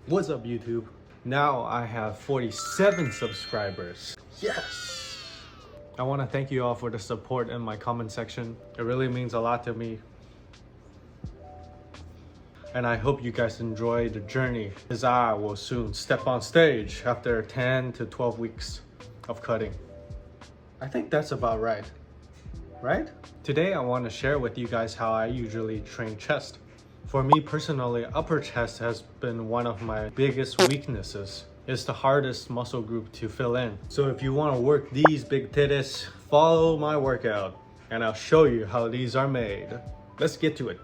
What's up, YouTube? Now I have 47 subscribers. Yes! I want to thank you all for the support in my comment section. It really means a lot to me. And I hope you guys enjoy the journey, as I will soon step on stage after 10 to 12 weeks of cutting. I think that's about right. Right? Today I want to share with you guys how I usually train chest. For me personally, upper chest has been one of my biggest weaknesses. It's the hardest muscle group to fill in. So if you want to work these big titties, follow my workout and I'll show you how these are made. Let's get to it.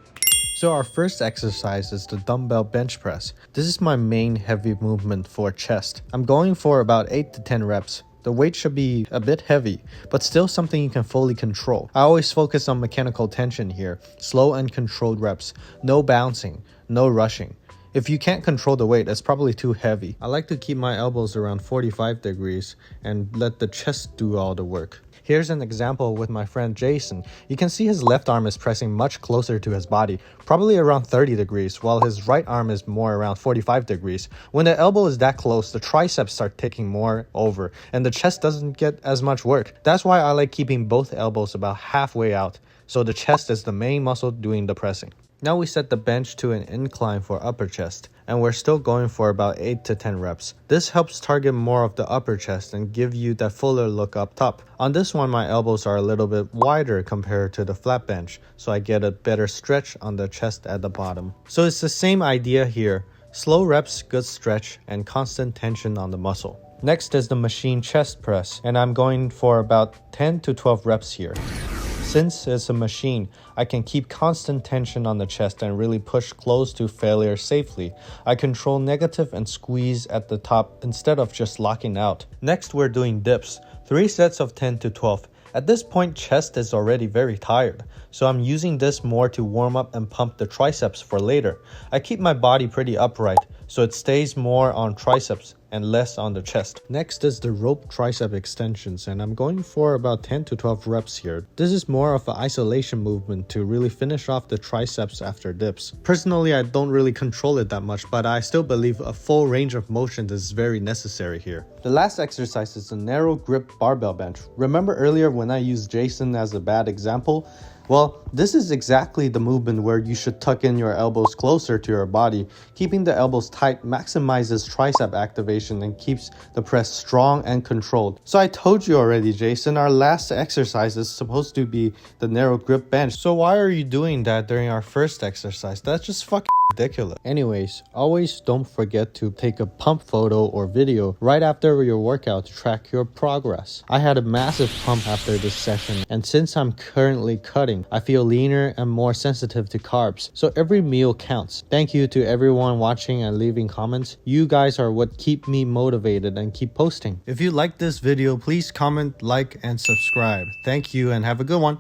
So our first exercise is the dumbbell bench press. This is my main heavy movement for chest. I'm going for about 8 to 10 reps. The weight should be a bit heavy, but still something you can fully control. I always focus on mechanical tension here, slow and controlled reps, no bouncing, no rushing. If you can't control the weight, it's probably too heavy. I like to keep my elbows around 45 degrees and let the chest do all the work. Here's an example with my friend Jason. You can see his left arm is pressing much closer to his body, probably around 30 degrees, while his right arm is more around 45 degrees. When the elbow is that close, the triceps start taking more over, and the chest doesn't get as much work. That's why I like keeping both elbows about halfway out, so the chest is the main muscle doing the pressing. Now we set the bench to an incline for upper chest, and we're still going for about 8 to 10 reps. This helps target more of the upper chest and give you that fuller look up top. On this one, my elbows are a little bit wider compared to the flat bench, so I get a better stretch on the chest at the bottom. So it's the same idea here. Slow reps, good stretch, and constant tension on the muscle. Next is the machine chest press, and I'm going for about 10 to 12 reps here. Since it's a machine, I can keep constant tension on the chest and really push close to failure safely. I control negative and squeeze at the top instead of just locking out. Next, we're doing dips, 3 sets of 10 to 12. At this point, chest is already very tired, so I'm using this more to warm up and pump the triceps for later. I keep my body pretty upright, so it stays more on triceps and less on the chest. Next is the rope tricep extensions, and I'm going for about 10 to 12 reps here. This is more of an isolation movement to really finish off the triceps after dips. Personally, I don't really control it that much, but I still believe a full range of motion is very necessary here. The last exercise is a narrow grip barbell bench. Remember earlier when I used Jason as a bad example? Well, this is exactly the movement where you should tuck in your elbows closer to your body. Keeping the elbows tight maximizes tricep activation and keeps the press strong and controlled. So I told you already, Jason, our last exercise is supposed to be the narrow grip bench. So why are you doing that during our first exercise? That's just fucking ridiculous. Anyways, always don't forget to take a pump photo or video right after your workout to track your progress. I had a massive pump after this session, and since I'm currently cutting, I feel leaner and more sensitive to carbs, so every meal counts. Thank you to everyone watching and leaving comments. You guys are what keep me motivated and keep posting. If you like this video, please comment, like, and subscribe. Thank you and have a good one.